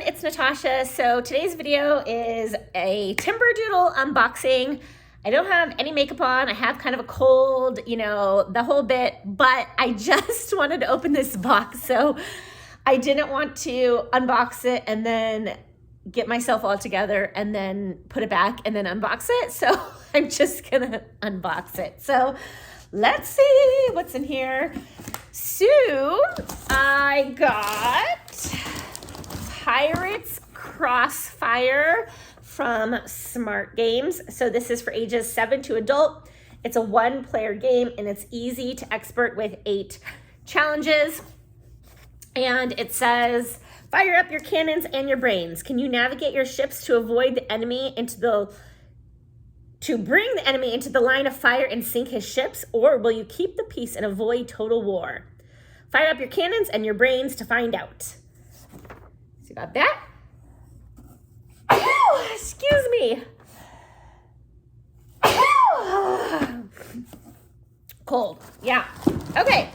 it's Natasha. So today's video is a Timberdoodle unboxing. I don't have any makeup on. I have kind of a cold, you know, the whole bit, but I just wanted to open this box. So I didn't want to unbox it and then get myself all together and then put it back and then unbox it. So I'm just gonna unbox it. So let's see what's in here. So I got Pirates Crossfire from Smart Games. So this is for ages 7 to adult. It's a one-player game and it's easy to expert with 8 challenges. And it says, fire up your cannons and your brains. Can you navigate your ships to avoid the enemy to bring the enemy into the line of fire and sink his ships, or will you keep the peace and avoid total war? Fire up your cannons and your brains to find out. So you got that. Oh, excuse me. Oh. Cold, yeah. Okay.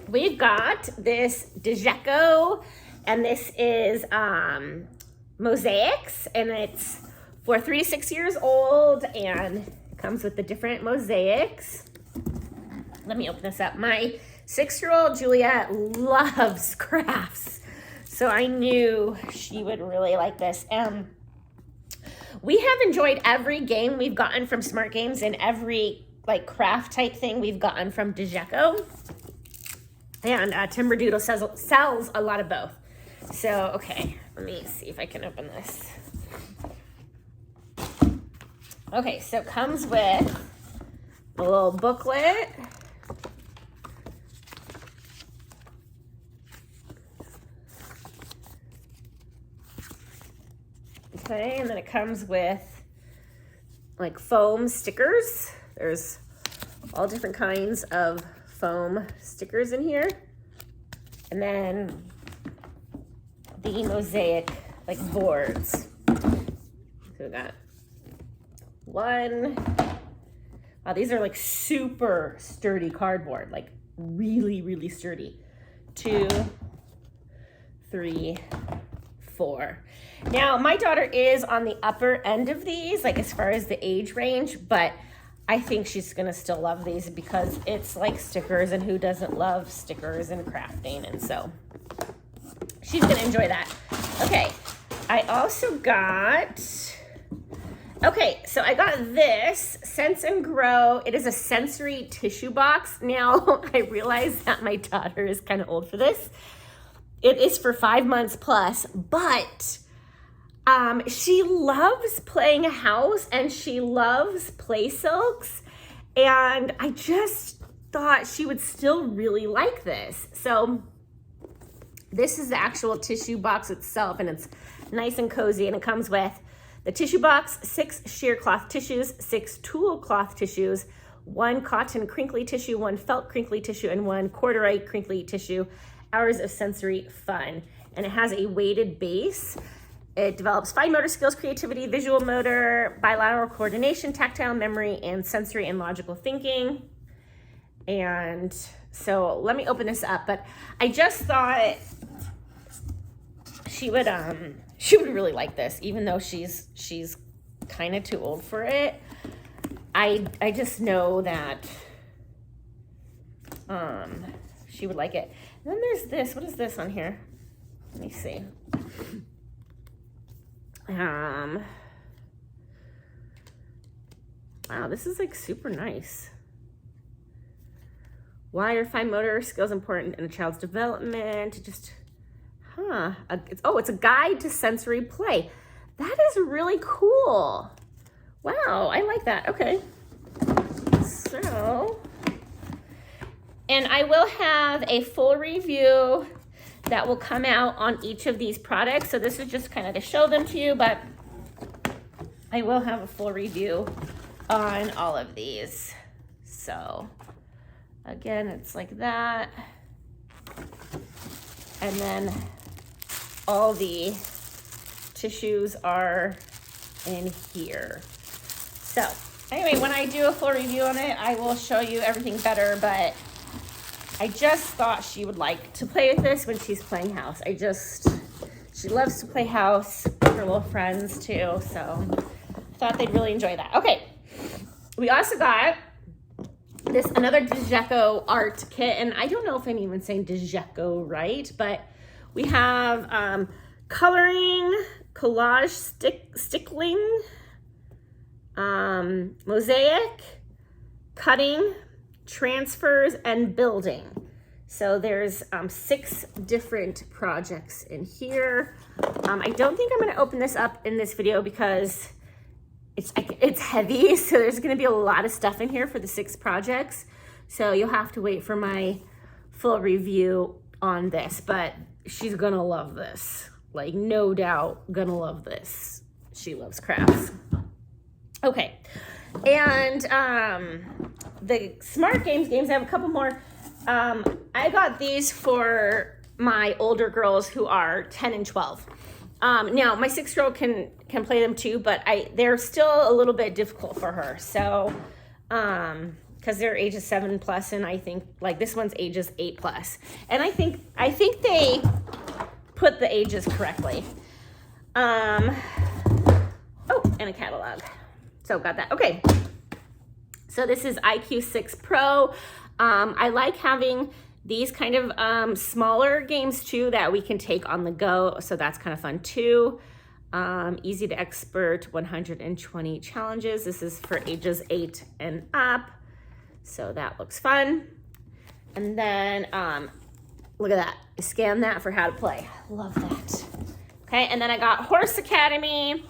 We've got this Deco, and this is Mosaics, and it's for 3 to 6 years old, and it comes with the different mosaics. Let me open this up. My 6-year-old Juliet loves crafts, so I knew she would really like this. We have enjoyed every game we've gotten from Smart Games and every like craft type thing we've gotten from Deco. And Timberdoodle sells a lot of both. So, okay, let me see if I can open this. Okay, so it comes with a little booklet. Okay, and then it comes with like foam stickers. There's all different kinds of foam stickers in here. And then the mosaic like boards. So we got 1. Wow, these are like super sturdy cardboard, like really, really sturdy. 2, 3, 4. Now, my daughter is on the upper end of these, like as far as the age range, but I think she's gonna still love these because it's like stickers, and who doesn't love stickers and crafting? And so she's gonna enjoy that. Okay, I also got, so I got this Sense and Grow. It is a sensory tissue box. Now, I realize that my daughter is kind of old for this. It is for 5 months plus, but she loves playing house and she loves play silks, and I just thought she would still really like this. So this is the actual tissue box itself, and it's nice and cozy, and it comes with the tissue box, 6 sheer cloth tissues, 6 tulle cloth tissues, 1 cotton crinkly tissue, 1 felt crinkly tissue, and 1 corduroy crinkly tissue. Hours of sensory fun. And it has a weighted base. It develops fine motor skills, creativity, visual motor, bilateral coordination, tactile memory, and sensory and logical thinking. And so let me open this up. But I just thought she would really like this, even though she's kind of too old for it. I just know that she would like it. And then there's this. What is this on here? Let me see. Wow, this is like super nice. Why are fine motor skills important in a child's development? Just, it's a guide to sensory play. That is really cool. Wow, I like that. Okay. So, and I will have a full review that will come out on each of these products. So this is just kind of to show them to you, but I will have a full review on all of these. So again, it's like that. And then all the tissues are in here. So anyway, when I do a full review on it, I will show you everything better, but I just thought she would like to play with this when she's playing house. I just She loves to play house with her little friends too, so I thought they'd really enjoy that. Okay, we also got another Deco Art Kit, and I don't know if I'm even saying Deco right, but we have coloring, collage stickling, mosaic, cutting, transfers, and building. So there's 6 different projects in here. I don't think I'm going to open this up in this video because it's heavy, so there's going to be a lot of stuff in here for the 6 projects. So you'll have to wait for my full review on this, but she's going to love this. Like, no doubt going to love this. She loves crafts. Okay, and the Smart Games, I have a couple more. I got these for my older girls who are 10 and 12. Now, my 6-year-old can play them too, but they're still a little bit difficult for her. So, because they're ages 7+, and I think like this one's ages 8+, and I think they put the ages correctly. Oh, and a catalog. So got that. Okay. So this is IQ6 Pro. I like having these kind of smaller games too that we can take on the go. So that's kind of fun too. Easy to expert 120 challenges. This is for ages 8 and up. So that looks fun. And then look at that. Scan that for how to play. Love that. Okay, and then I got Horse Academy.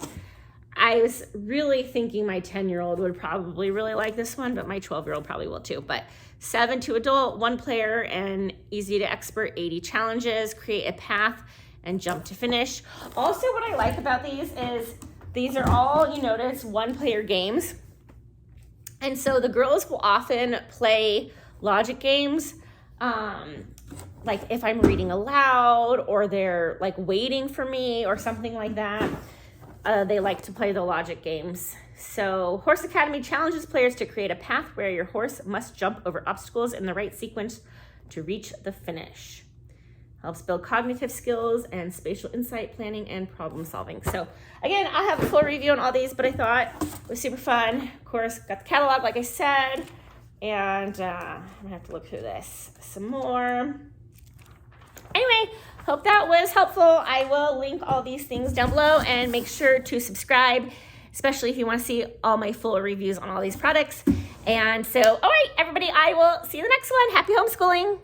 I was really thinking my 10-year-old would probably really like this one, but my 12-year-old probably will too. But 7 to adult, 1 player, and easy to expert 80 challenges, create a path, and jump to finish. Also, what I like about these is these are all, you notice, 1-player games. And so the girls will often play logic games, like if I'm reading aloud or they're like waiting for me or something like that. They like to play the logic games. So Horse Academy challenges players to create a path where your horse must jump over obstacles in the right sequence to reach the finish. Helps build cognitive skills and spatial insight, planning, and problem solving. So again, I'll have a full review on all these, but I thought it was super fun. Of course, got the catalog, like I said, and I'm gonna have to look through this some more. Anyway, hope that was helpful. I will link all these things down below, and make sure to subscribe, especially if you want to see all my full reviews on all these products. And so, all right, everybody, I will see you in the next one. Happy homeschooling.